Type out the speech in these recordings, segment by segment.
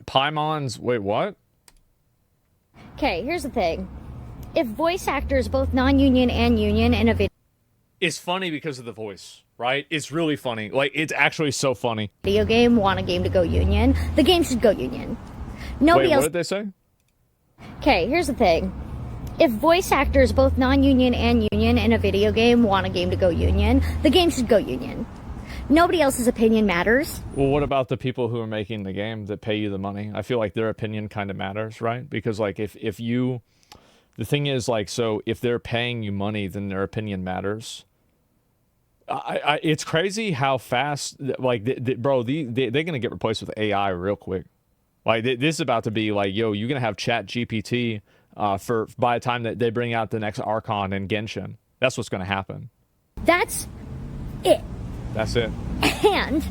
Paimon's... Wait, what? Okay, here's the thing. If voice actors, both non-union and union, in a video... It's funny because of the voice, right? It's really funny. Like, it's actually so funny. ...video game want a game to go union, the game should go union. Nobody else... What did they say? Okay, here's the thing. If voice actors, both non-union and union, in a video game want a game to go union, the game should go union. Nobody else's opinion matters. Well, what about the people who are making the game that pay you the money? I feel like their opinion kind of matters, right? Because, like, if you... The thing is, like, so if they're paying you money, then their opinion matters. It's crazy how fast, like, bro, they're going to get replaced with AI real quick. Like, this is about to be like, yo, you're going to have ChatGPT by the time that they bring out the next Archon and Genshin. That's what's going to happen. That's it. That's it. And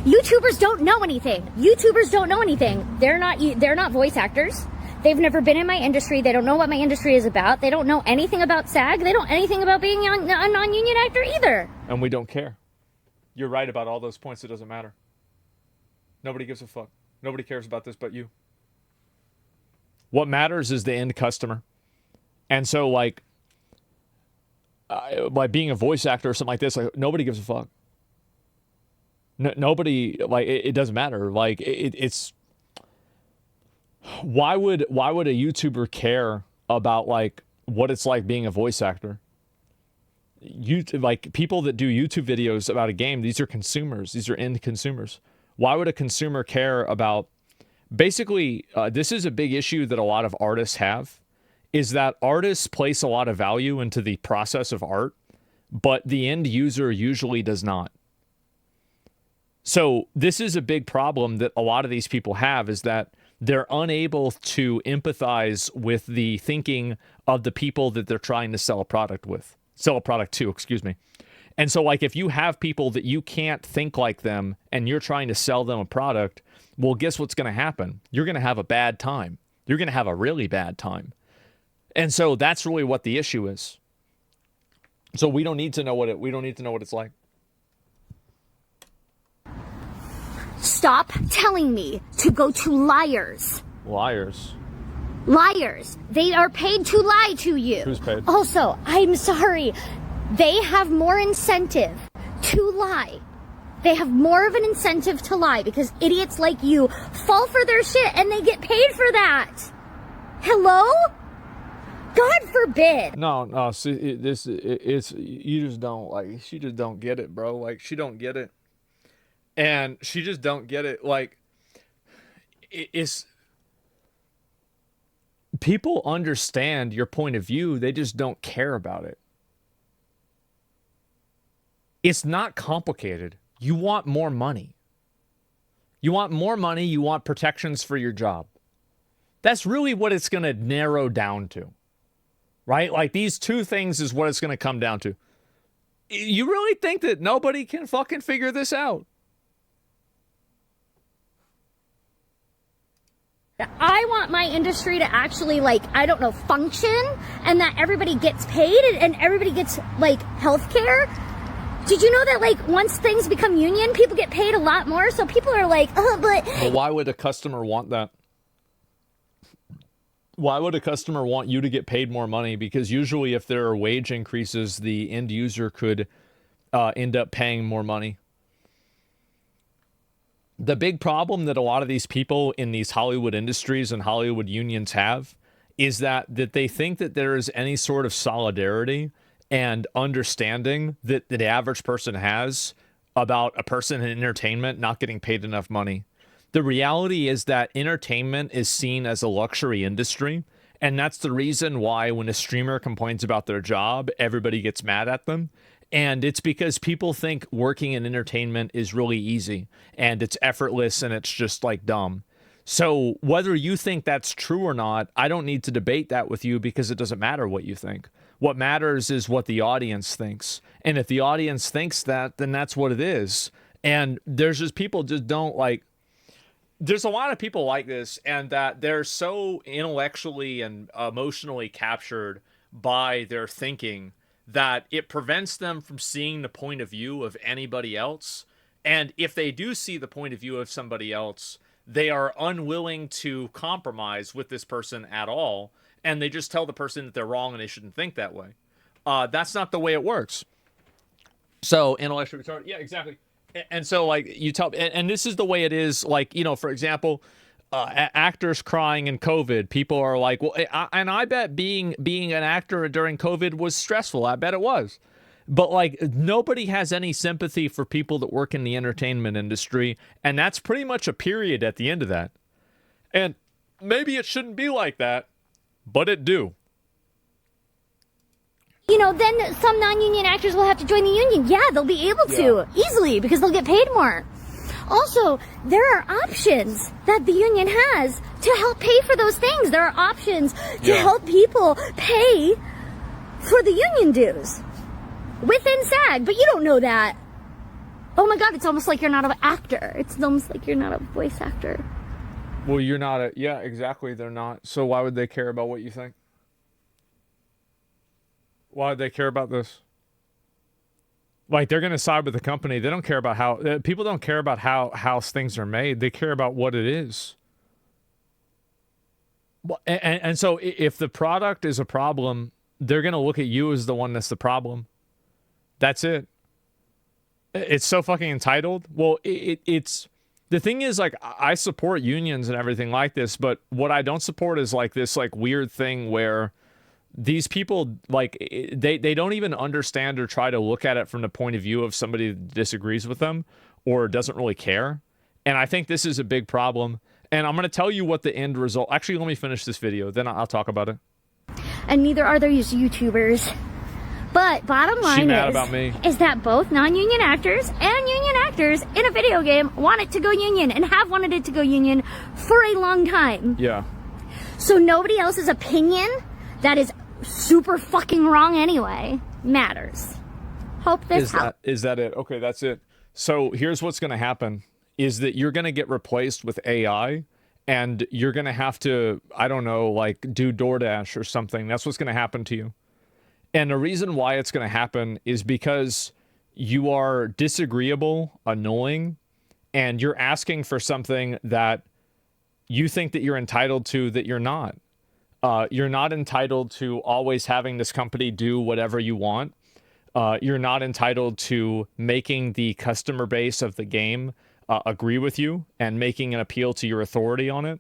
YouTubers don't know anything. YouTubers don't know anything. They're not voice actors. They've never been in my industry. They don't know what my industry is about. They don't know anything about SAG. They don't know anything about being a non-union actor either. And we don't care. You're right about all those points. It doesn't matter. Nobody gives a fuck. Nobody cares about this but you. What matters is the end customer. And so, like being a voice actor or something like this, like, nobody gives a fuck. Nobody, like, it doesn't matter. Like, it's... Why would a YouTuber care about, like, what it's like being a voice actor? Like, people that do YouTube videos about a game, these are consumers. These are end consumers. Why would a consumer care about... Basically, this is a big issue that a lot of artists have, is that artists place a lot of value into the process of art, but the end user usually does not. So this is a big problem that a lot of these people have, is that they're unable to empathize with the thinking of the people that they're trying to sell a product to, excuse me. And so, like, if you have people that you can't think like them and you're trying to sell them a product, well, guess what's going to happen? You're going to have a bad time. You're going to have a really bad time. And so that's really what the issue is. So we don't need to know what it's like. Stop telling me to go to liars. Liars. Liars. They are paid to lie to you. Who's paid? Also, I'm sorry. They have more incentive to lie. They have more of an incentive to lie because idiots like you fall for their shit and they get paid for that. Hello? God forbid. No. See, it's you just don't, like, she just don't get it, bro. Like, she don't get it. And she just don't get it. Like, it's... People understand your point of view. They just don't care about it. It's not complicated. You want more money. You want more money. You want protections for your job. That's really what it's going to narrow down to. Right? Like, these two things is what it's going to come down to. You really think that nobody can fucking figure this out? I want my industry to actually, like, I don't know, function, and that everybody gets paid and everybody gets, like, health care. Did you know that, like, once things become union, people get paid a lot more? So people are like, oh, but... Well, why would a customer want that? Why would a customer want you to get paid more money? Because usually if there are wage increases, the end user could end up paying more money. The big problem that a lot of these people in these Hollywood industries and Hollywood unions have is that they think that there is any sort of solidarity and understanding that the average person has about a person in entertainment not getting paid enough money. The reality is that entertainment is seen as a luxury industry, and that's the reason why when a streamer complains about their job, everybody gets mad at them. And it's because people think working in entertainment is really easy and it's effortless and it's just, like, dumb. So whether you think that's true or not, I don't need to debate that with you because it doesn't matter what you think. What matters is what the audience thinks. And if the audience thinks that, then that's what it is. And there's just people just don't, like, there's a lot of people like this, and that they're so intellectually and emotionally captured by their thinking that it prevents them from seeing the point of view of anybody else. And if they do see the point of view of somebody else, they are unwilling to compromise with this person at all, and they just tell the person that they're wrong and they shouldn't think that way. That's not the way it works. So intellectually retarded, yeah, exactly. And so like you tell, and this is the way it is. Like, you know, for example, actors crying in COVID, people are like, well, and I bet being an actor during COVID was stressful. I bet it was. But like nobody has any sympathy for people that work in the entertainment industry, and that's pretty much a period at the end of that. And maybe it shouldn't be like that, but it do. You know, then some non-union actors will have to join the union. Yeah, they'll be able to easily because they'll get paid more. Also, there are options that the union has to help pay for those things. There are options to help people pay for the union dues within SAG, but you don't know that. Oh my God, it's almost like you're not an actor. It's almost like you're not a voice actor. Well, you're not a, yeah, exactly. They're not. So why would they care about what you think? Why would they care about this? Like, they're going to side with the company. They don't care about how, people don't care about how things are made. They care about what it is. Well, and so if the product is a problem, they're going to look at you as the one that's the problem. That's it. It's so fucking entitled. Well, it's, the thing is, like, I support unions and everything like this, but what I don't support is like this like weird thing where these people, like, they don't even understand or try to look at it from the point of view of somebody that disagrees with them or doesn't really care. And I think this is a big problem. And I'm going to tell you what the end result... Actually, let me finish this video, then I'll talk about it. And neither are these YouTubers. But bottom line is that both non-union actors and union actors in a video game want it to go union and have wanted it to go union for a long time. Yeah. So nobody else's opinion that is super fucking wrong anyway matters. Hope this helps. Is that it? Okay, that's it. So here's what's going to happen is that you're going to get replaced with AI and you're going to have to, I don't know, like do DoorDash or something. That's what's going to happen to you. And the reason why it's going to happen is because you are disagreeable, annoying, and you're asking for something that you think that you're entitled to that you're not. You're not entitled to always having this company do whatever you want. You're not entitled to making the customer base of the game agree with you and making an appeal to your authority on it.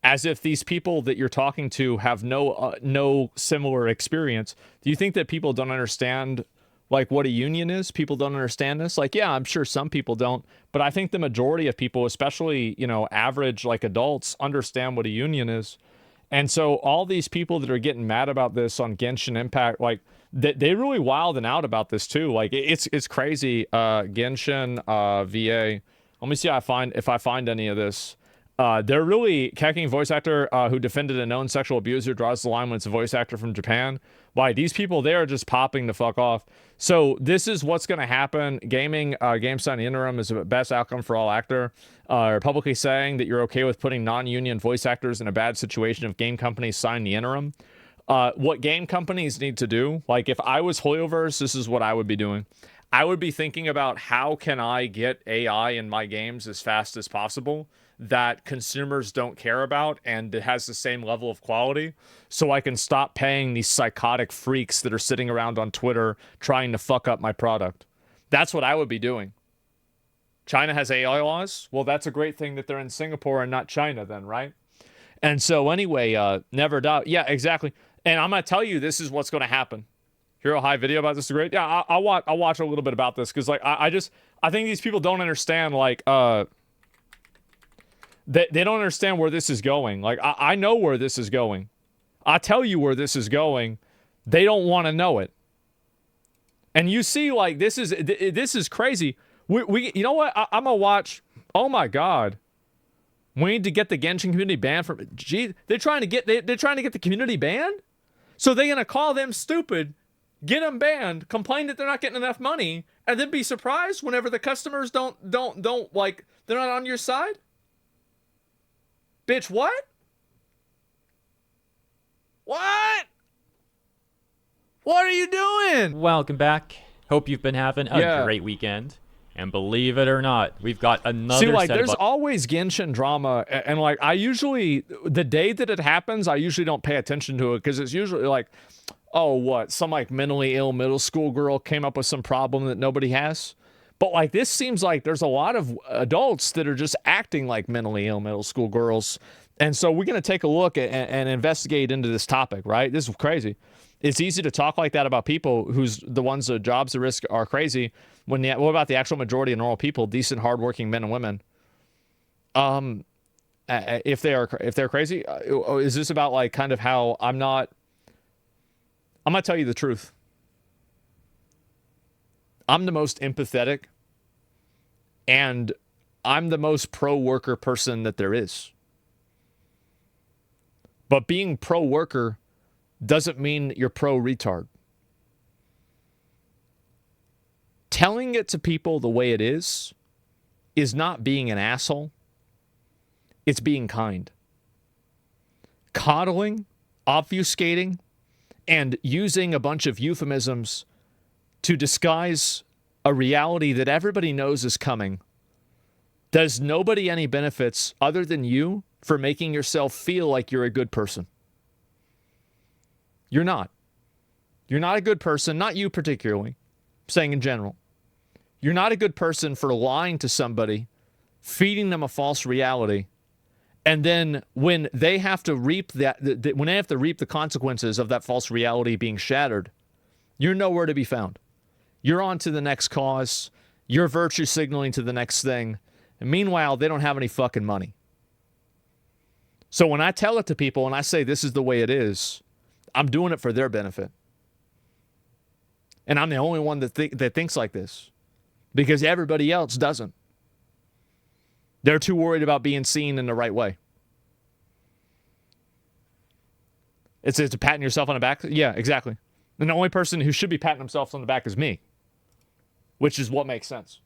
As if these people that you're talking to have no similar experience. Do you think that people don't understand like what a union is? People don't understand this? Like, yeah, I'm sure some people don't, but I think the majority of people, especially, you know, average like adults, understand what a union is. And so all these people that are getting mad about this on Genshin Impact, like they really wilding out about this too. Like it's crazy. Genshin VA. Let me see if I find any of this. They're really Keking voice actor who defended a known sexual abuser draws the line when it's a voice actor from Japan. Why these people, they are just popping the fuck off. So this is what's going to happen. Gaming GameSign interim is the best outcome for all actor. Are publicly saying that you're okay with putting non-union voice actors in a bad situation if game companies sign the interim. What game companies need to do, like if I was Hoyoverse, this is what I would be doing. I would be thinking about how can I get AI in my games as fast as possible that consumers don't care about and it has the same level of quality, so I can stop paying these psychotic freaks that are sitting around on Twitter trying to fuck up my product. That's what I would be doing. China has AI laws? Well, that's a great thing that they're in Singapore and not China then, right? And so anyway, never doubt. Yeah, exactly. And I'm going to tell you, this is what's going to happen. Hero High video about this is great. Yeah, I'll watch a little bit about this because like I think these people don't understand like they don't understand where this is going. Like I know where this is going. I tell you where this is going. They don't want to know it. And you see, like this is crazy. We you know what? I'm gonna watch. Oh my God. We need to get the Genshin community banned from. Gee, they're trying to get the community banned. So they're gonna call them stupid, get them banned, complain that they're not getting enough money, and then be surprised whenever the customers don't like they're not on your side. Bitch, what? What? What are you doing? Welcome back. Hope you've been having a great weekend. And believe it or not, we've got another See, like, set there's of always Genshin drama, and like, I usually, the day that it happens, I usually don't pay attention to it, because it's usually like, oh, what, some like mentally ill middle school girl came up with some problem that nobody has. But like, this seems like there's a lot of adults that are just acting like mentally ill middle school girls. And so we're going to take a look and investigate into this topic, right? This is crazy. It's easy to talk like that about people who's the ones that jobs at risk are crazy. What about the actual majority of normal people, decent, hardworking men and women? If they're crazy, is this about like kind of how I'm gonna tell you the truth. I'm the most empathetic and I'm the most pro-worker person that there is. But being pro-worker doesn't mean you're pro-retard. Telling it to people the way it is not being an asshole. It's being kind. Coddling, obfuscating, and using a bunch of euphemisms to disguise a reality that everybody knows is coming does nobody any benefits other than you for making yourself feel like you're a good person. You're not. You're not a good person, not you particularly, I'm saying in general. You're not a good person for lying to somebody, feeding them a false reality, and then when they have to reap the consequences of that false reality being shattered, you're nowhere to be found. You're on to the next cause. You're virtue signaling to the next thing. And meanwhile, they don't have any fucking money. So when I tell it to people and I say this is the way it is, I'm doing it for their benefit. And I'm the only one that thinks like this. Because everybody else doesn't. They're too worried about being seen in the right way. It's patting yourself on the back? Yeah, exactly. And the only person who should be patting himself on the back is me. Which is what makes sense.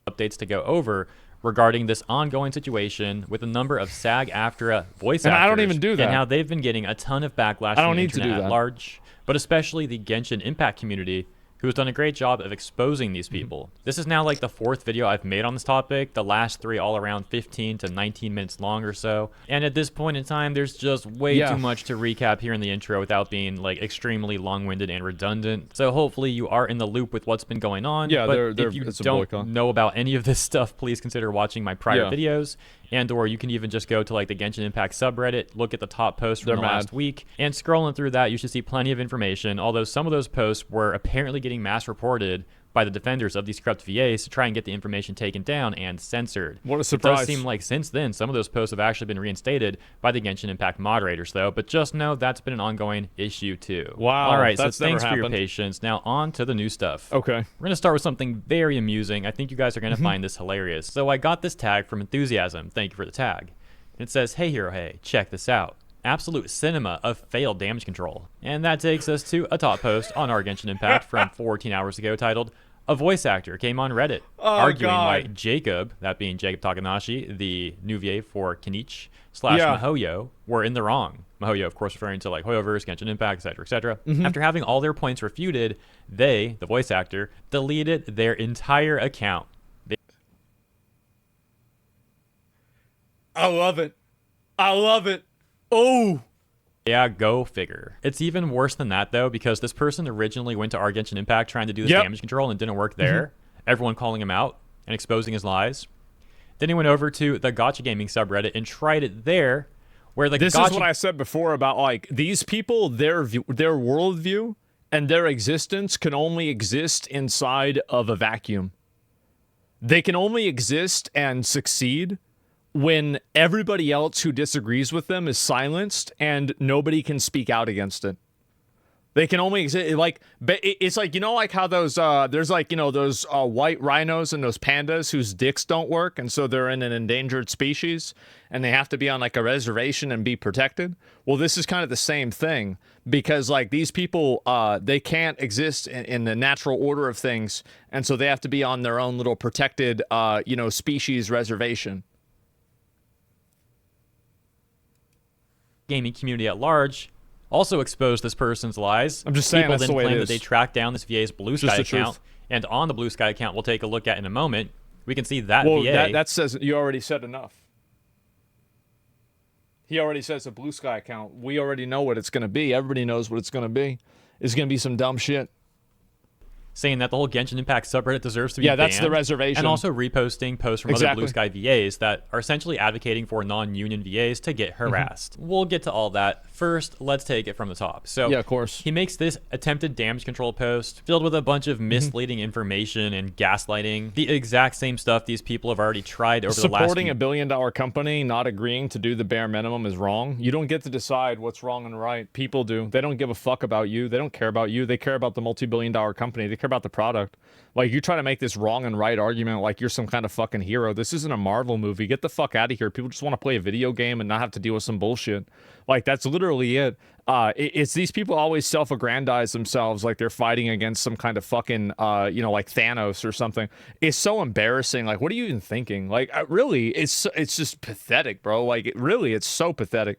updates to go over regarding this ongoing situation with a number of SAG-AFTRA voice actors. And I don't even do that. And how they've been getting a ton of backlash from the internet at large, but especially the Genshin Impact community, who has done a great job of exposing these people. This is now like the 4th video I've made on this topic, the last 3 all around 15 to 19 minutes long or so. And at this point in time, there's just way too much to recap here in the intro without being like extremely long-winded and redundant. So hopefully you are in the loop with what's been going on. Yeah, but if you don't know about any of this stuff, please consider watching my prior videos. And or you can even just go to like the Genshin Impact subreddit, look at the top posts from the last week, and scrolling through that, you should see plenty of information, although some of those posts were apparently getting mass reported by the defenders of these corrupt VAs to try and get the information taken down and censored. What a surprise. It does seem like since then, some of those posts have actually been reinstated by the Genshin Impact moderators, though, but just know that's been an ongoing issue, too. Wow. All right, so thanks for your patience. Now, on to the new stuff. Okay. We're going to start with something very amusing. I think you guys are going to find this hilarious. So I got this tag from Enthusiasm. Thank you for the tag. It says, "Hey, Hero Hey, check this out. Absolute cinema of failed damage control." And that takes us to a top post on our Genshin Impact from 14 hours ago titled, "A voice actor came on Reddit arguing why Jacob," that being Jacob Takanashi, the new VA for Kenichi / Mihoyo, were in the wrong. Mihoyo, of course, referring to like Hoyoverse, Genshin Impact, etc., etc. After having all their points refuted, they, the voice actor, deleted their entire account. I love it. I love it. Oh. Yeah, go figure. It's even worse than that, though, because this person originally went to our Genshin Impact trying to do this damage control and it didn't work there. Everyone calling him out and exposing his lies. Then he went over to the Gacha Gaming subreddit and tried it there, where the This is what I said before about, like, these people, their worldview and their existence can only exist inside of a vacuum. They can only exist and succeed when everybody else who disagrees with them is silenced and nobody can speak out against it. They can only exist, like, it's like, you know, like how those, there's like, you know, those white rhinos and those pandas whose dicks don't work, and so they're in an endangered species, and they have to be on like a reservation and be protected. Well, this is kind of the same thing, because like these people, they can't exist in the natural order of things, and so they have to be on their own little protected, you know, species reservation. Gaming community at large also exposed this person's lies. I'm just saying, people that's then the way it claimed is. that they tracked down this VA's Blue Sky account And on the Blue Sky account we'll take a look at in a moment, we can see that Well, VA. that says you already said enough. He already says a Blue Sky account. We already know what it's going to be. Everybody knows what it's going to be. It's going to be some dumb shit. Saying that the whole Genshin Impact subreddit deserves to be banned. Yeah, that's the reservation. And also reposting posts from other Blue Sky VAs that are essentially advocating for non-union VAs to get harassed. We'll get to all that. First, let's take it from the top. So yeah, of course. He makes this attempted damage control post filled with a bunch of misleading information and gaslighting. The exact same stuff these people have already tried over the last Supporting a billion-dollar company, not agreeing to do the bare minimum is wrong. You don't get to decide what's wrong and right. People do. They don't give a fuck about you. They don't care about you. They care about the multi-billion-dollar company. They care about the product. Like, you try to make this wrong and right argument like you're some kind of fucking hero. This isn't a Marvel movie. Get the fuck out of here. People just want to play a video game and not have to deal with some bullshit. Like, that's literally it. It's these people always self-aggrandize themselves like they're fighting against some kind of fucking, like Thanos or something. It's so embarrassing. Like, what are you even thinking? Like, really, it's just pathetic, bro. Like, it's so pathetic.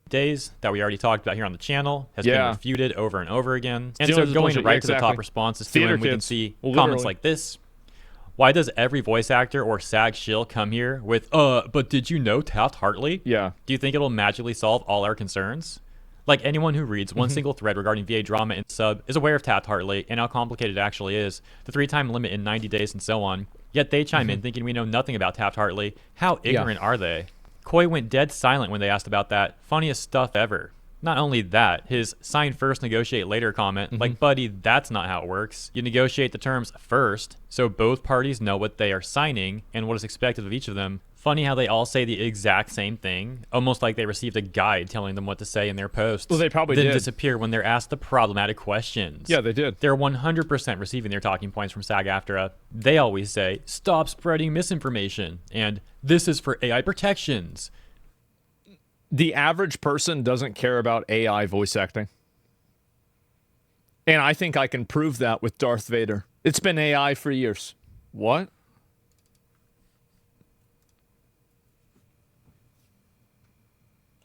Days that we already talked about here on the channel has been refuted over and over again. And so going right to the top responses to him, we can see comments like this. Why does every voice actor or SAG shill come here with, but did you know Taft-Hartley? Yeah. Do you think it'll magically solve all our concerns? Like, anyone who reads one single thread regarding VA drama in sub is aware of Taft-Hartley and how complicated it actually is, the 3-time limit in 90 days and so on. Yet they chime in thinking we know nothing about Taft-Hartley. How ignorant are they? Koi went dead silent when they asked about that. Funniest stuff ever. Not only that, his sign first, negotiate later comment, like, buddy, that's not how it works. You negotiate the terms first, so both parties know what they are signing and what is expected of each of them. Funny how they all say the exact same thing, almost like they received a guide telling them what to say in their posts. Well, they probably then did. Disappear when they're asked the problematic questions. Yeah, they did. They're 100% receiving their talking points from SAG-AFTRA. They always say, stop spreading misinformation, and this is for AI protections. The average person doesn't care about AI voice acting. And I think I can prove that with Darth Vader. It's been AI for years. What?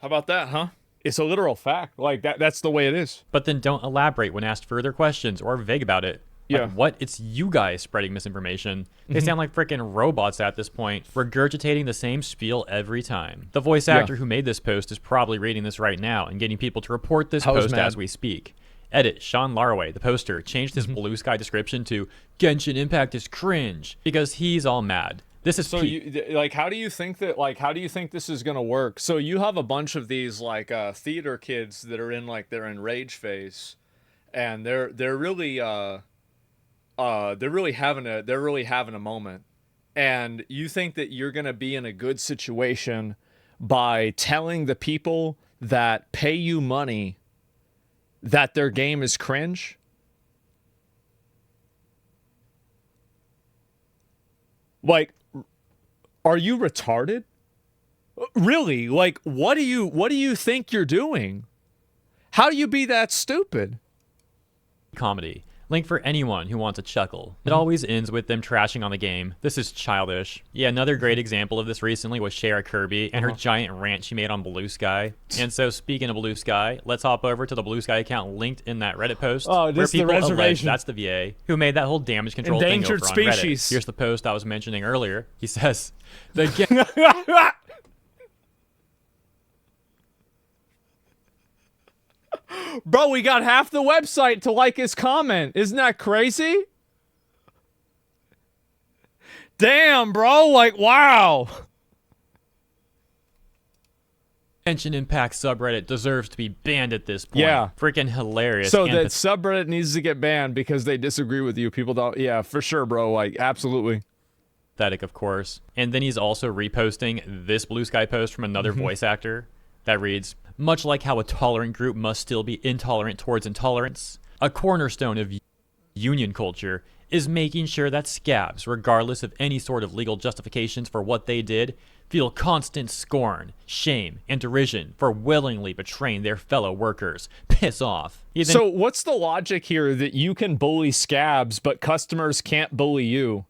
How about that, huh? It's a literal fact. Like, that's the way it is. But then don't elaborate when asked further questions or vague about it. Like, Yeah. what? It's you guys spreading misinformation. They sound like freaking robots at this point, regurgitating the same spiel every time. The voice actor who made this post is probably reading this right now and getting people to report this post as we speak. Edit, Sean Laraway, the poster, changed his Blue Sky description to Genshin Impact is cringe because he's all mad. This is So how do you think this is gonna work? So you have a bunch of these like theater kids that are in their rage phase, and they're really having a moment, and you think that you're gonna be in a good situation by telling the people that pay you money that their game is cringe? Like, are you retarded? Really? Like, what do you think you're doing? How do you be that stupid? comedy. Link for anyone who wants a chuckle. It always ends with them trashing on the game. This is childish. Yeah, another great example of this recently was Shara Kirby and her giant rant she made on Blue Sky. And so speaking of Blue Sky, let's hop over to the Blue Sky account linked in that Reddit post. Oh, this is the reservation. That's the VA who made that whole damage control Endangered thing over on species. Reddit. Here's the post I was mentioning earlier. He says, Bro, we got half the website to like his comment. Isn't that crazy? Damn, bro. Like, wow. Genshin Impact subreddit deserves to be banned at this point. Yeah. Freaking hilarious. So that subreddit needs to get banned because they disagree with you. People don't. Yeah, for sure, bro. Like, absolutely. Pathetic, of course. And then he's also reposting this Blue Sky post from another voice actor that reads, much like how a tolerant group must still be intolerant towards intolerance, a cornerstone of union culture is making sure that scabs, regardless of any sort of legal justifications for what they did, feel constant scorn, shame, and derision for willingly betraying their fellow workers. Piss off. So what's the logic here that you can bully scabs, but customers can't bully you?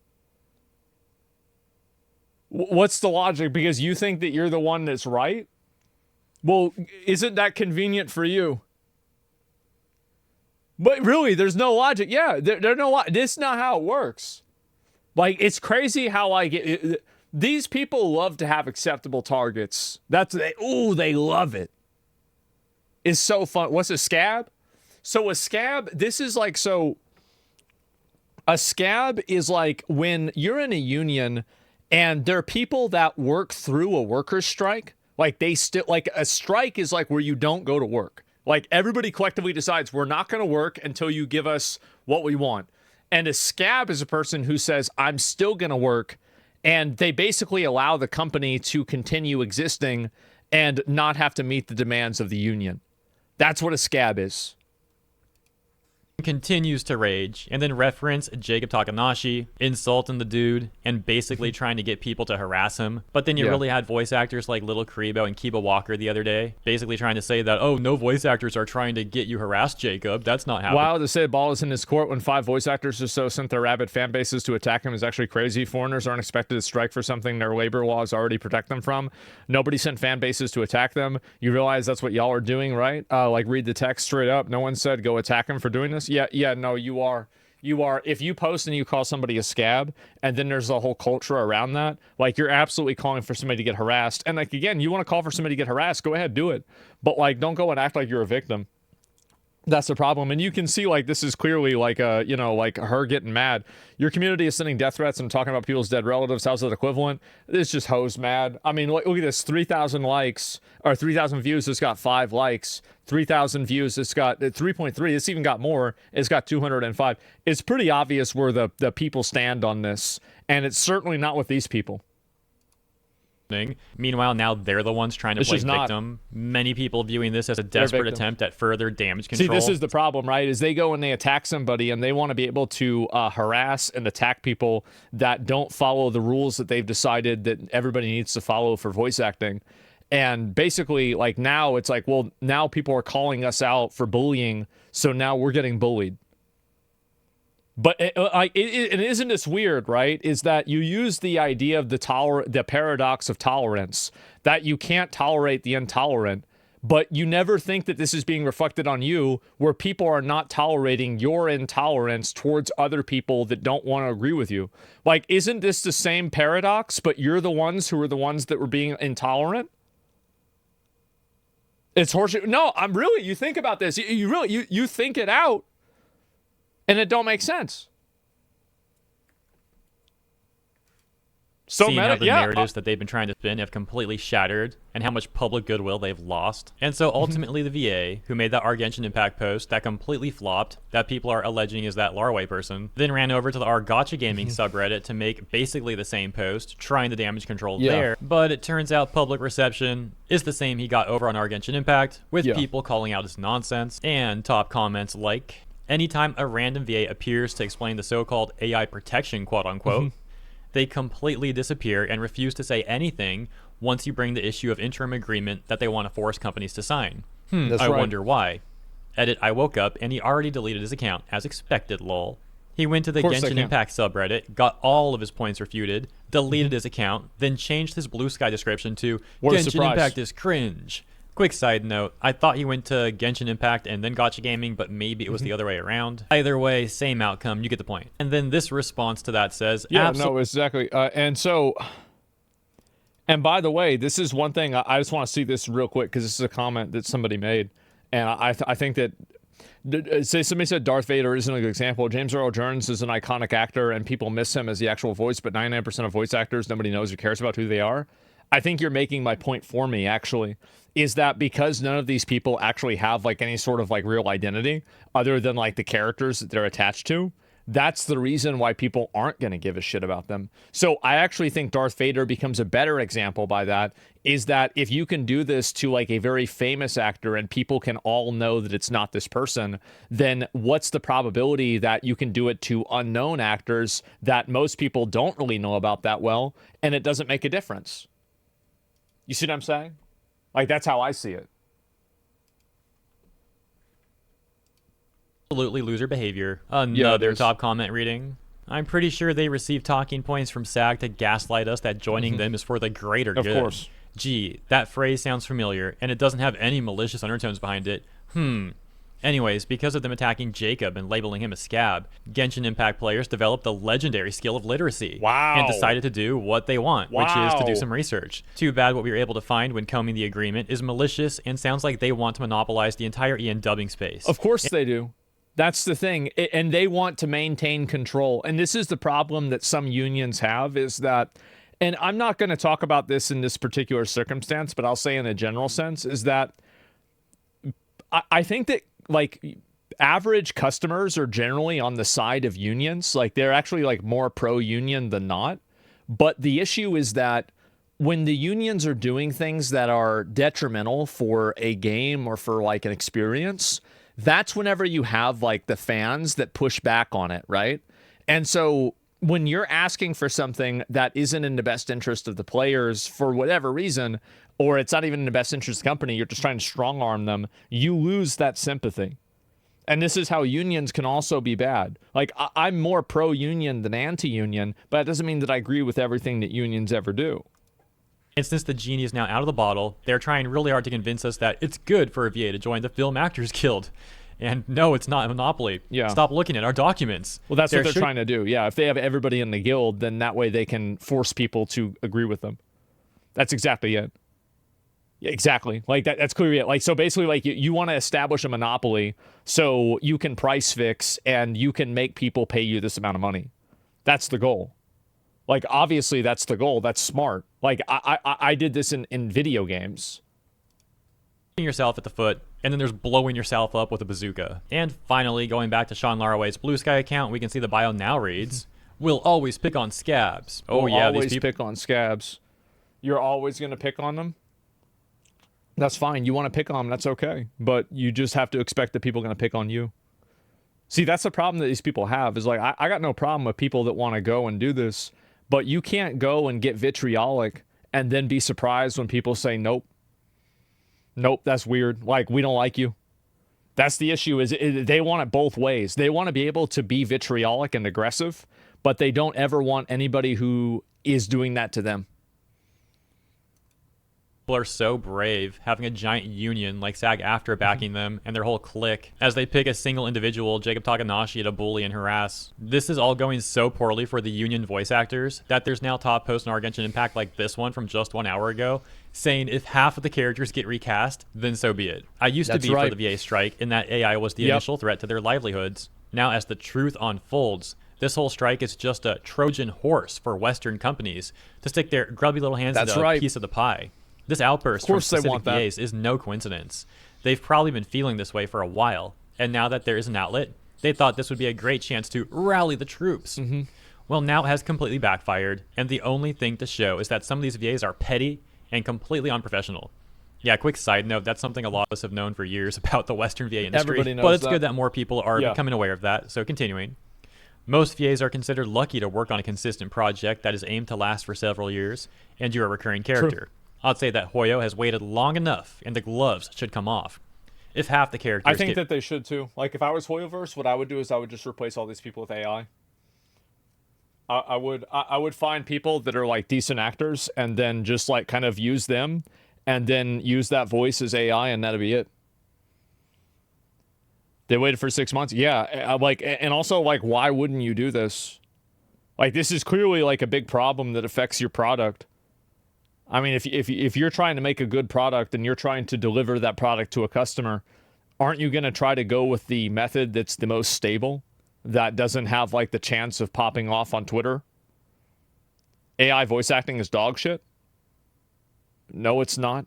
What's the logic? Because you think that you're the one that's right? Well, isn't that convenient for you? But really, there's no logic. Yeah, there's no. This is not how it works. Like, it's crazy how I get. These people love to have acceptable targets. They love it. It's so fun. What's a scab? So a scab. This is like so. A scab is like when you're in a union, and there are people that work through a workers' strike. Like they still like a strike is like where you don't go to work. Like everybody collectively decides we're not going to work until you give us what we want. And a scab is a person who says, I'm still going to work. And they basically allow the company to continue existing and not have to meet the demands of the union. That's what a scab is. Continues to rage and then reference Jacob Takanashi, insulting the dude and basically trying to get people to harass him. But then you really had voice actors like Little Karibo and Kiba Walker the other day basically trying to say that, oh, no voice actors are trying to get you harassed, Jacob. That's not happening. Wow, to say the ball is in his court when 5 voice actors or so sent their rabid fan bases to attack him is actually crazy. Foreigners aren't expected to strike for something their labor laws already protect them from. Nobody sent fan bases to attack them. You realize that's what y'all are doing, right? Like read the text straight up. No one said go attack him for doing this. Yeah, no, you are. If you post and you call somebody a scab, and then there's a whole culture around that, like you're absolutely calling for somebody to get harassed. And like, again, you want to call for somebody to get harassed, go ahead, do it. But like, don't go and act like you're a victim. That's the problem. And you can see like this is clearly like like her getting mad. Your community is sending death threats and talking about people's dead relatives. How's that equivalent? It's just hose mad. I mean, look at this, 3,000 likes or 3,000 views. It's got 5 likes. 3,000 views. It's got 3.3. It's even got more. It's got 205. It's pretty obvious where the people stand on this. And it's certainly not with these people. Meanwhile, now they're the ones trying to play victim. Many people viewing this as a desperate attempt at further damage control. See, this is the problem, right? Is they go and they attack somebody and they want to be able to harass and attack people that don't follow the rules that they've decided that everybody needs to follow for voice acting. And basically, like now it's like, well, now people are calling us out for bullying, so now we're getting bullied. But isn't this weird, right? Is that you use the idea of the paradox of tolerance, that you can't tolerate the intolerant, but you never think that this is being reflected on you, where people are not tolerating your intolerance towards other people that don't want to agree with you. Like, isn't this the same paradox, but you're the ones who are the ones that were being intolerant? It's horseshit. No, I'm really, you think about this. You think it out. And it don't make sense. Seeing how the narratives that they've been trying to spin have completely shattered and how much public goodwill they've lost. And so ultimately the VA, who made that R Genshin Impact post that completely flopped, that people are alleging is that Larway person, then ran over to the R Gotcha Gaming subreddit to make basically the same post, trying to damage control there. But it turns out public reception is the same he got over on R Genshin Impact, with people calling out his nonsense, and top comments like, anytime a random VA appears to explain the so-called AI protection, quote-unquote, they completely disappear and refuse to say anything once you bring the issue of interim agreement that they want to force companies to sign. I wonder why. Edit, I woke up and he already deleted his account, as expected, lol. He went to the Genshin Impact subreddit, got all of his points refuted, deleted his account, then changed his Blue Sky description to Genshin Impact is cringe. Quick side note, I thought he went to Genshin Impact and then Gotcha Gaming, but maybe it was the other way around. Either way, same outcome, you get the point. And then this response to that says, no, exactly. And by the way, this is one thing, I just want to see this real quick, because this is a comment that somebody made. And I think that, say somebody said Darth Vader isn't a good example. James Earl Jones is an iconic actor, and people miss him as the actual voice, but 99% of voice actors, nobody knows or cares about who they are. I think you're making my point for me, actually, is that because none of these people actually have like any sort of like real identity other than like the characters that they're attached to, that's the reason why people aren't going to give a shit about them. So I actually think Darth Vader becomes a better example by that, is that if you can do this to like a very famous actor and people can all know that it's not this person, then what's the probability that you can do it to unknown actors that most people don't really know about that well, and it doesn't make a difference? You see what I'm saying? Like, that's how I see it. Absolutely loser behavior. Another top comment reading. I'm pretty sure they received talking points from SAG to gaslight us that joining them is for the greater good. Of course. Gee, that phrase sounds familiar, and it doesn't have any malicious undertones behind it. Anyways, because of them attacking Jacob and labeling him a scab, Genshin Impact players developed the legendary skill of literacy. Wow. And decided to do what they want, which is to do Wow. some research. Too bad what we were able to find when combing the agreement is malicious and sounds like they want to monopolize the entire EN dubbing space. Of course they do. That's the thing. And they want to maintain control. And this is the problem that some unions have, is that, and I'm not going to talk about this in this particular circumstance, but I'll say in a general sense, is that I think that, like, average customers are generally on the side of unions. Like, they're actually, like, more pro-union than not. But the issue is that when the unions are doing things that are detrimental for a game or for, like, an experience, that's whenever you have, like, the fans that push back on it, right? And so when you're asking for something that isn't in the best interest of the players for whatever reason, or it's not even in the best interest of the company, you're just trying to strong arm them, you lose that sympathy. And this is how unions can also be bad. Like, I'm more pro-union than anti-union, but that doesn't mean that I agree with everything that unions ever do. And since the genie is now out of the bottle, they're trying really hard to convince us that it's good for a VA to join the Film Actors Guild. And no, it's not a monopoly. Yeah. Stop looking at our documents. Well, that's what they're trying to do. Yeah, if they have everybody in the guild, then that way they can force people to agree with them. That's exactly it. Yeah, exactly. Like, that's clearly it. Like, so basically, like, you want to establish a monopoly so you can price fix and you can make people pay you this amount of money. That's the goal. Like, obviously, that's the goal. That's smart. Like, I did this in video games. Yourself at the foot, and then there's blowing yourself up with a bazooka. And finally, going back to Sean Laraway's Blue Sky account, we can see the bio now reads, "We'll always pick on scabs." Oh We'll yeah, always these people pick on scabs. You're always going to pick on them? That's fine. You want to pick on them, that's okay. But you just have to expect that people are going to pick on you. See, that's the problem that these people have, is like, I got no problem with people that want to go and do this, but you can't go and get vitriolic and then be surprised when people say, nope, that's weird. Like, we don't like you. That's the issue, is they want it both ways. They want to be able to be vitriolic and aggressive, but they don't ever want anybody who is doing that to them. are so brave, having a giant union like SAG-AFTRA backing them and their whole clique as they pick a single individual, Jacob Takanashi, to bully and harass. This is all going so poorly for the union voice actors that there's now top posts on Genshin Impact like this one from just 1 hour ago saying if half of the characters get recast, then so be it. I used to be for the VA strike in that AI was the initial threat to their livelihoods. Now as the truth unfolds, this whole strike is just a Trojan horse for Western companies to stick their grubby little hands into a piece of the pie. This outburst from specific VAs is no coincidence. They've probably been feeling this way for a while, and now that there is an outlet, they thought this would be a great chance to rally the troops. Well, now it has completely backfired, and the only thing to show is that some of these VAs are petty and completely unprofessional. Yeah, quick side note, that's something a lot of us have known for years about the Western VA industry, Everybody knows but it's that. good that more people are becoming aware of that, so continuing. Most VAs are considered lucky to work on a consistent project that is aimed to last for several years, and you're a recurring character. True. I'd say that Hoyo has waited long enough, and the gloves should come off. If half the characters I think that they should too. Like, if I was Hoyoverse, what I would do is I would just replace all these people with AI. I would find people that are like decent actors and then just like kind of use them and then use that voice as AI, and that'd be it. They waited for 6 months. Yeah, like, and also, like, why wouldn't you do this? Like, this is clearly like a big problem that affects your product. I mean, if you're trying to make a good product and you're trying to deliver that product to a customer, aren't you going to try to go with the method that's the most stable, that doesn't have like the chance of popping off on Twitter? AI voice acting is dog shit? No, it's not.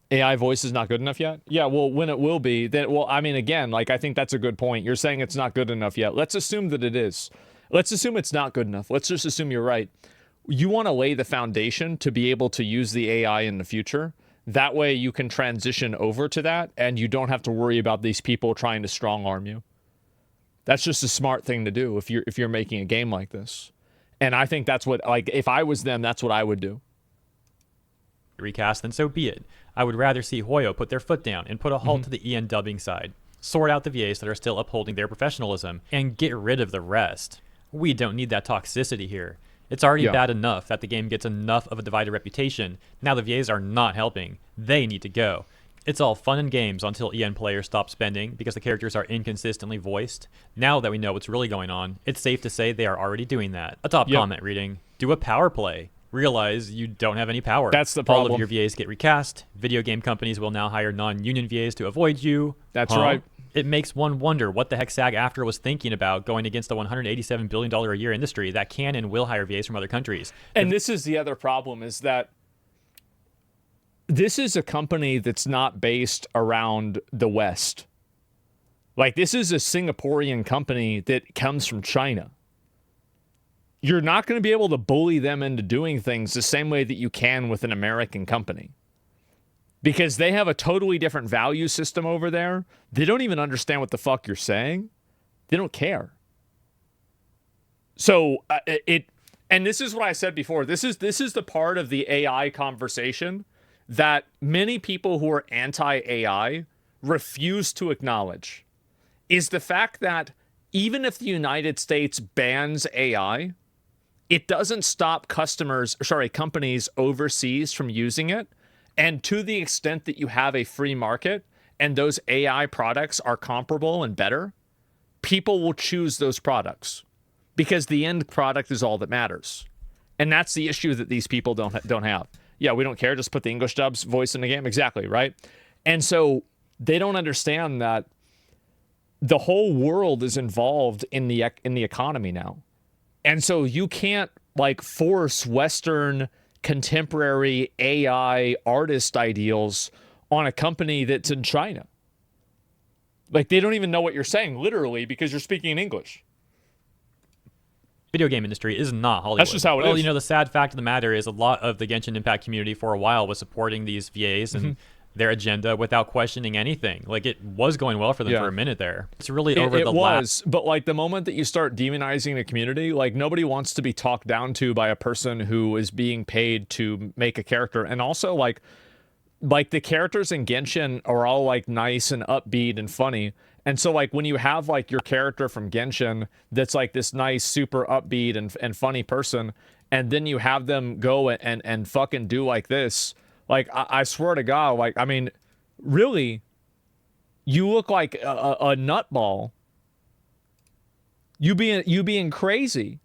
AI voice is not good enough yet? Yeah, well, when it will be, then, well, I mean, again, like, I think that's a good point. You're saying it's not good enough yet. Let's assume that it is. Let's assume it's not good enough. Let's just assume you're right. You want to lay the foundation to be able to use the AI in the future. That way you can transition over to that, and you don't have to worry about these people trying to strong arm you. That's just a smart thing to do if you're making a game like this. And I think that's what, like, if I was them, that's what I would do. Recast, then so be it. I would rather see Hoyo put their foot down and put a halt to the EN dubbing side, sort out the VAs that are still upholding their professionalism, and get rid of the rest. We don't need that toxicity here. It's already bad enough that the game gets enough of a divided reputation. Now the VAs are not helping. They need to go. It's all fun and games until EN players stop spending because the characters are inconsistently voiced. Now that we know what's really going on, it's safe to say they are already doing that. A top comment reading, do a power play. Realize you don't have any power. That's the problem. All of your VAs get recast. Video game companies will now hire non-union VAs to avoid you. That's right. It makes one wonder what the heck SAG-AFTRA was thinking about going against a $187 billion a year industry that can and will hire VAs from other countries. And this is the other problem, is that this is a company that's not based around the West. Like, this is a Singaporean company that comes from China. You're not going to be able to bully them into doing things the same way that you can with an American company. Because they have a totally different value system over there. They don't even understand what the fuck you're saying. They don't care. So, and this is what I said before. This is the part of the AI conversation that many people who are anti-AI refuse to acknowledge, is the fact that even if the United States bans AI, it doesn't stop companies overseas from using it. And to the extent that you have a free market and those AI products are comparable and better, people will choose those products because the end product is all that matters. And that's the issue that these people don't have. Yeah, we don't care. Just put the English dub's voice in the game. Exactly, right? And so they don't understand that the whole world is involved in the economy now. And so you can't like force Western contemporary AI artist ideals on a company that's in China. Like, they don't even know what you're saying, literally, because you're speaking in English. Video game industry is not Hollywood. That's just how it is. Well, you know, the sad fact of the matter is a lot of the Genshin Impact community for a while was supporting these VAs and their agenda without questioning anything. Like, it was going well for them for a minute there. It's really over the last... But like the moment that you start demonizing the community, like nobody wants to be talked down to by a person who is being paid to make a character. And also like the characters in Genshin are all like nice and upbeat and funny. And so like when you have like your character from Genshin that's like this nice, super upbeat and funny person, and then you have them go and fucking do like this, like I swear to God, like, I mean, really, you look like a nutball. You being crazy.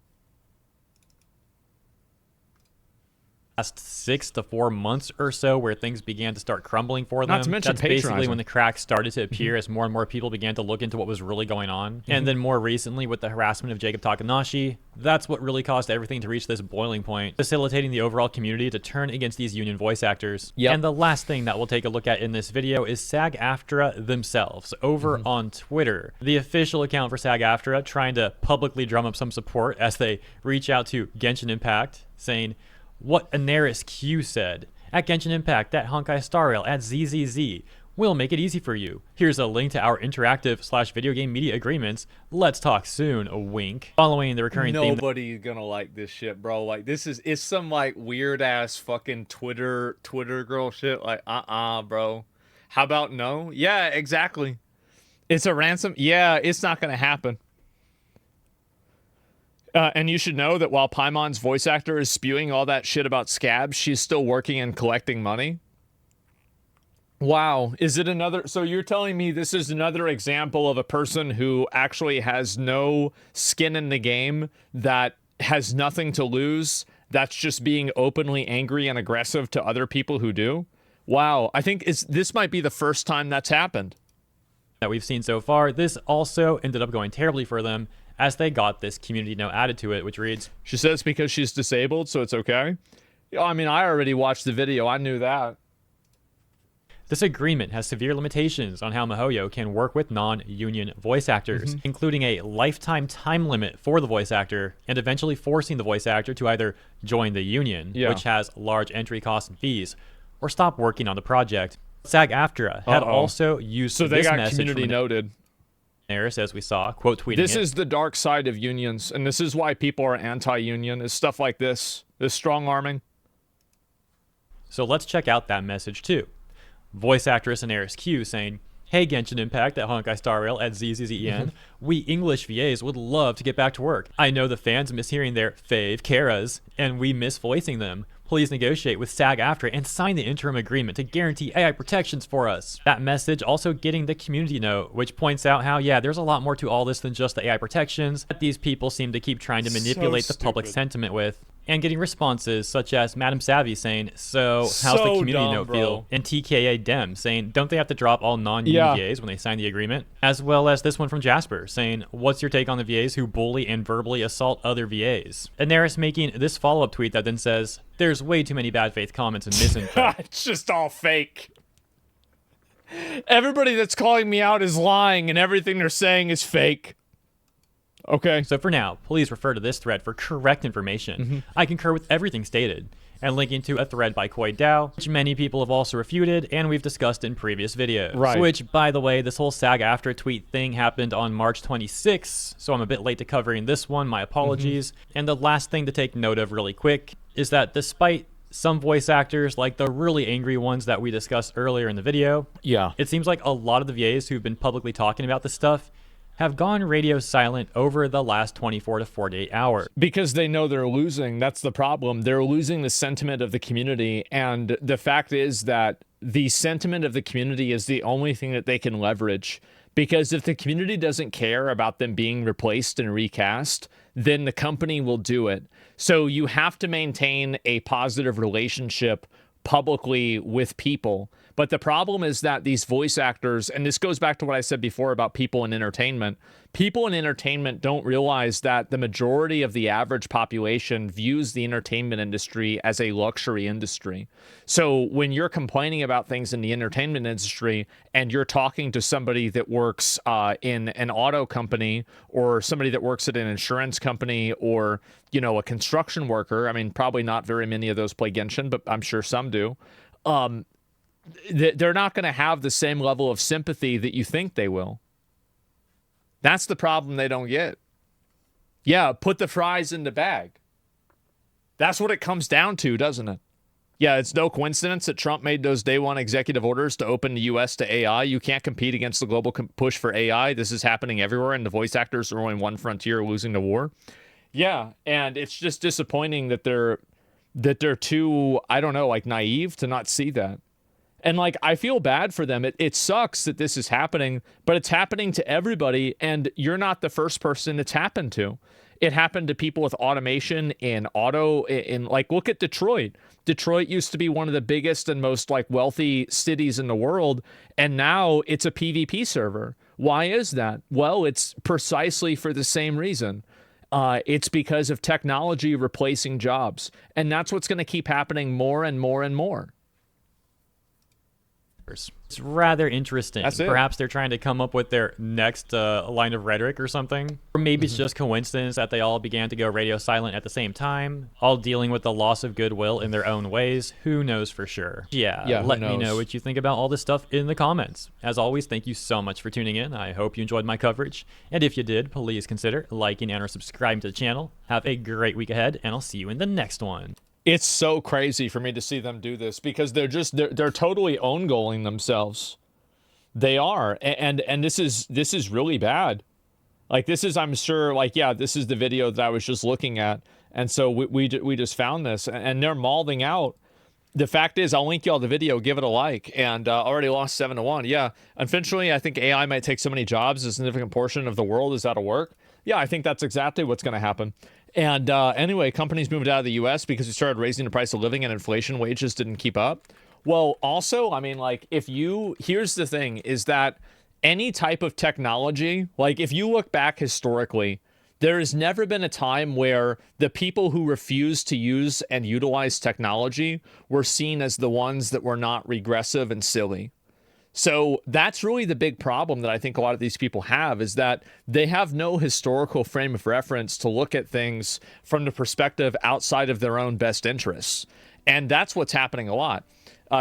Last 6 to 4 months or so where things began to start crumbling for them. Not to mention That's basically patronizing. when the cracks started to appear as more and more people began to look into what was really going on. And then more recently with the harassment of Jacob Takanashi, that's what really caused everything to reach this boiling point, facilitating the overall community to turn against these union voice actors. And the last thing that we'll take a look at in this video is SAG-AFTRA themselves over on Twitter. The official account for SAG-AFTRA trying to publicly drum up some support as they reach out to Genshin Impact, saying, what Anaris Q said. At Genshin Impact, at Honkai Star Rail, at ZZZ. We'll make it easy for you. Here's a link to our interactive/video game media agreements. Let's talk soon, a wink. Following the recurring theme... Nobody's gonna like this shit, bro. Like, it's some, like, weird-ass fucking Twitter girl shit. Like, bro. How about no? Yeah, exactly. It's a ransom? Yeah, it's not gonna happen. And you should know that while Paimon's voice actor is spewing all that shit about scabs, she's still working and collecting money. Wow. Is it another... So you're telling me this is another example of a person who actually has no skin in the game, that has nothing to lose, that's just being openly angry and aggressive to other people who do? Wow. I think this might be the first time that's happened. That we've seen so far. This also ended up going terribly for them, as they got this community note added to it, which reads, she says because she's disabled, so it's okay? I mean, I already watched the video. I knew that. This agreement has severe limitations on how MiHoYo can work with non-union voice actors, including a lifetime time limit for the voice actor, and eventually forcing the voice actor to either join the union, which has large entry costs and fees, or stop working on the project. SAG-AFTRA had also used so they this got message community from noted. Anaris, as we saw, quote tweeting This is the dark side of unions, and this is why people are anti-union, is stuff like this strong-arming. So let's check out that message too. Voice actress Anaris Q saying, hey Genshin Impact at Honkai Star Rail at ZZZEN, we English VAs would love to get back to work. I know the fans miss hearing their fave Karas, and we miss voicing them. Please negotiate with SAG-AFTRA and sign the interim agreement to guarantee AI protections for us. That message also getting the community note, which points out how, yeah, there's a lot more to all this than just the AI protections that these people seem to keep trying to manipulate the public sentiment with. And getting responses such as Madam Savvy saying, so how's the community note feel? And TKA Dem saying, don't they have to drop all non-union VAs when they sign the agreement? As well as this one from Jasper saying, what's your take on the VAs who bully and verbally assault other VAs? And Neris making this follow-up tweet that then says, there's way too many bad faith comments and misinfo. It's just all fake. Everybody that's calling me out is lying and everything they're saying is fake. Okay. So for now, please refer to this thread for correct information. I concur with everything stated, and linking to a thread by Koi Dao, which many people have also refuted, and we've discussed in previous videos. Right. Which, by the way, this whole SAG-AFTRA tweet thing happened on March 26th, so I'm a bit late to covering this one, my apologies. And the last thing to take note of really quick is that despite some voice actors, like the really angry ones that we discussed earlier in the video, it seems like a lot of the VAs who've been publicly talking about this stuff have gone radio silent over the last 24 to 48 hours. Because they know they're losing. That's the problem. They're losing the sentiment of the community. And the fact is that the sentiment of the community is the only thing that they can leverage. Because if the community doesn't care about them being replaced and recast, then the company will do it. So you have to maintain a positive relationship publicly with people. But the problem is that these voice actors, and this goes back to what I said before about people in entertainment don't realize that the majority of the average population views the entertainment industry as a luxury industry. So when you're complaining about things in the entertainment industry and you're talking to somebody that works in an auto company or somebody that works at an insurance company or, you know, a construction worker, I mean, probably not very many of those play Genshin, but I'm sure some do. They're not going to have the same level of sympathy that you think they will. That's the problem they don't get. Yeah, put the fries in the bag. That's what it comes down to, doesn't it? Yeah, it's no coincidence that Trump made those day one executive orders to open the U.S. to AI. You can't compete against the global push for AI. This is happening everywhere, and the voice actors are only one frontier losing the war. Yeah, and it's just disappointing that they're too, I don't know, like naive to not see that. And like, I feel bad for them. It sucks that this is happening, but it's happening to everybody. And you're not the first person it's happened to. It happened to people with automation in auto, in like, look at Detroit. Detroit used to be one of the biggest and most like wealthy cities in the world. And now it's a PvP server. Why is that? Well, it's precisely for the same reason. It's because of technology replacing jobs. And that's what's going to keep happening more and more and more. It's rather interesting. That's it. Perhaps they're trying to come up with their next line of rhetoric or something. Or maybe it's just coincidence that they all began to go radio silent at the same time, all dealing with the loss of goodwill in their own ways. Who knows for sure? Yeah, let me know what you think about all this stuff in the comments. As always, thank you so much for tuning in. I hope you enjoyed my coverage. And if you did, please consider liking and or subscribing to the channel. Have a great week ahead, and I'll see you in the next one. It's so crazy for me to see them do this because they're totally own goaling themselves. They are, and this is really bad. Like this is, I'm sure, like yeah, this is the video that I was just looking at, and so we just found this, and they're mauling out. The fact is, I'll link y'all the video, give it a like, and already lost 7-1. Yeah, eventually, I think AI might take so many jobs, a significant portion of the world is out of work. Yeah, I think that's exactly what's going to happen. And anyway, companies moved out of the U.S. because we started raising the price of living and inflation, wages didn't keep up. Well, also, I mean, like, here's the thing, is that any type of technology, like, if you look back historically, there has never been a time where the people who refused to use and utilize technology were seen as the ones that were not regressive and silly. So that's really the big problem that I think a lot of these people have, is that they have no historical frame of reference to look at things from the perspective outside of their own best interests. And that's what's happening a lot.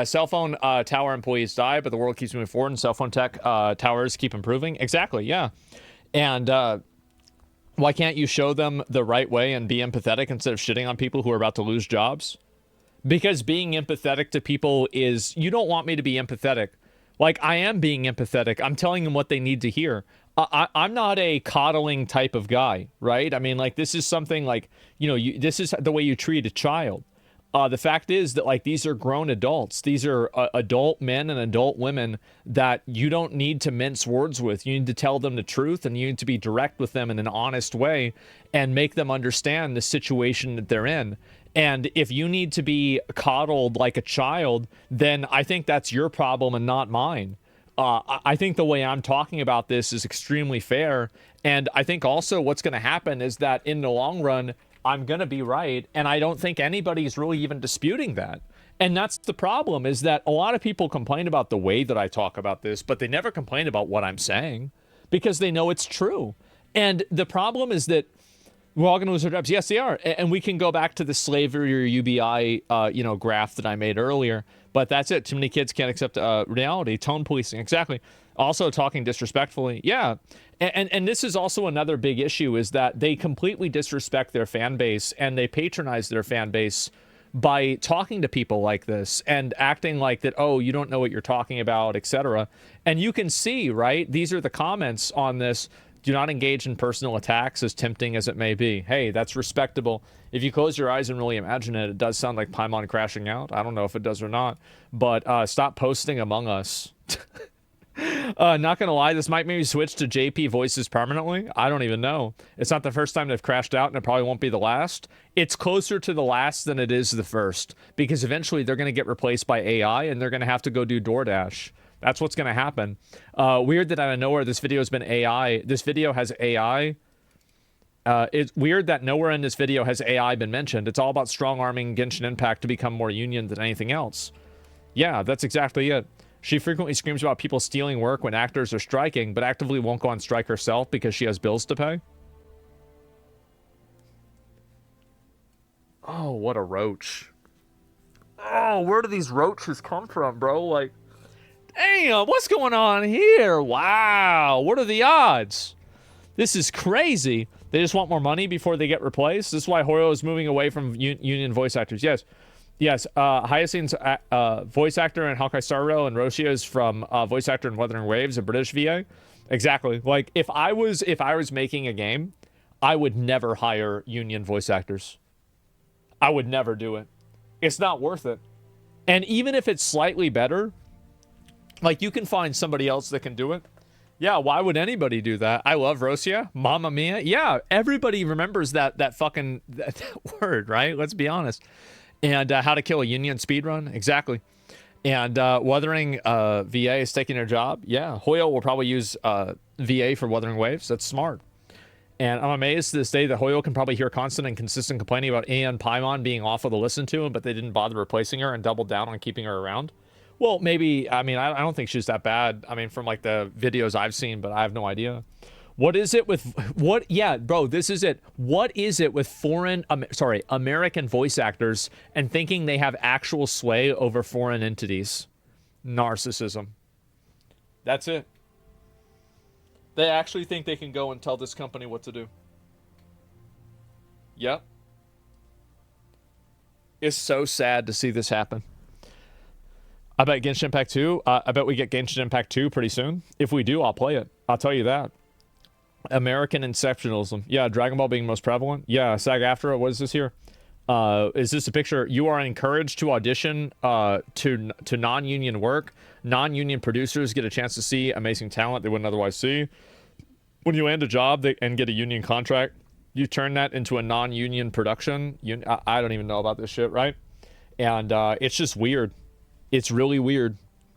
Cell phone tower employees die, but the world keeps moving forward and cell phone tech towers keep improving. Exactly, yeah. And why can't you show them the right way and be empathetic instead of shitting on people who are about to lose jobs? Because being empathetic to people is, you don't want me to be empathetic. Like, I am being empathetic. I'm telling them what they need to hear. I'm not a coddling type of guy, right? I mean, like, this is something like, you know, this is the way you treat a child. The fact is that, like, these are grown adults. These are adult men and adult women that you don't need to mince words with. You need to tell them the truth, and you need to be direct with them in an honest way and make them understand the situation that they're in. And if you need to be coddled like a child, then I think that's your problem and not mine. I think the way I'm talking about this is extremely fair. And I think also what's going to happen is that in the long run, I'm going to be right. And I don't think anybody's really even disputing that. And that's the problem, is that a lot of people complain about the way that I talk about this, but they never complain about what I'm saying because they know it's true. And the problem is that we're all going to lose our jobs. Yes, they are. And we can go back to the slavery or UBI, graph that I made earlier. But that's it. Too many kids can't accept reality. Tone policing. Exactly. Also talking disrespectfully. Yeah. And this is also another big issue, is that they completely disrespect their fan base and they patronize their fan base by talking to people like this and acting like that, oh, you don't know what you're talking about, etc. And you can see, right? These are the comments on this. Do not engage in personal attacks, as tempting as it may be. Hey, that's respectable. If you close your eyes and really imagine it, it does sound like Paimon crashing out. I don't know if it does or not. But stop posting Among Us. Not going to lie, this might maybe switch to JP voices permanently. I don't even know. It's not the first time they've crashed out, and it probably won't be the last. It's closer to the last than it is the first, because eventually they're going to get replaced by AI, and they're going to have to go do DoorDash. That's what's going to happen. Weird that out of nowhere this video has been AI. This video has AI. It's weird that nowhere in this video has AI been mentioned. It's all about strong-arming Genshin Impact to become more union than anything else. Yeah, that's exactly it. She frequently screams about people stealing work when actors are striking, but actively won't go on strike herself because she has bills to pay. Oh, what a roach. Oh, where do these roaches come from, bro? Like, damn, what's going on here? Wow, what are the odds? This is crazy. They just want more money before they get replaced. This is why Horo is moving away from union voice actors. Yes. Hyacinth's voice actor in Hawkeye Star Rail, and Roshia is from voice actor in Wuthering Waves, a British VA. Exactly. Like, if I was making a game, I would never hire union voice actors. I would never do it. It's not worth it. And even if it's slightly better, like, you can find somebody else that can do it. Yeah, why would anybody do that? I love Rosia. Mamma Mia. Yeah, everybody remembers that fucking that word, right? Let's be honest. And How to Kill a Union speedrun. Exactly. And Wuthering VA is taking their job. Yeah, Hoyo will probably use VA for Wuthering Waves. That's smart. And I'm amazed to this day that Hoyo can probably hear constant and consistent complaining about Aeon Paimon being awful to listen to, but they didn't bother replacing her and doubled down on keeping her around. Well, maybe, I mean, I don't think she's that bad. I mean, from like the videos I've seen, but I have no idea. What is it with, yeah, bro, this is it. What is it with American voice actors and thinking they have actual sway over foreign entities? Narcissism. That's it. They actually think they can go and tell this company what to do. Yep. It's so sad to see this happen. I bet Genshin Impact 2, I bet we get Genshin Impact 2 pretty soon. If we do, I'll play it. I'll tell you that. American exceptionalism. Yeah, Dragon Ball being most prevalent. Yeah, SAG-AFTRA, what is this here? Is this a picture? You are encouraged to audition to non-union work. Non-union producers get a chance to see amazing talent they wouldn't otherwise see. When you land a job and get a union contract, you turn that into a non-union production. I don't even know about this shit, right? And it's just weird. It's really weird.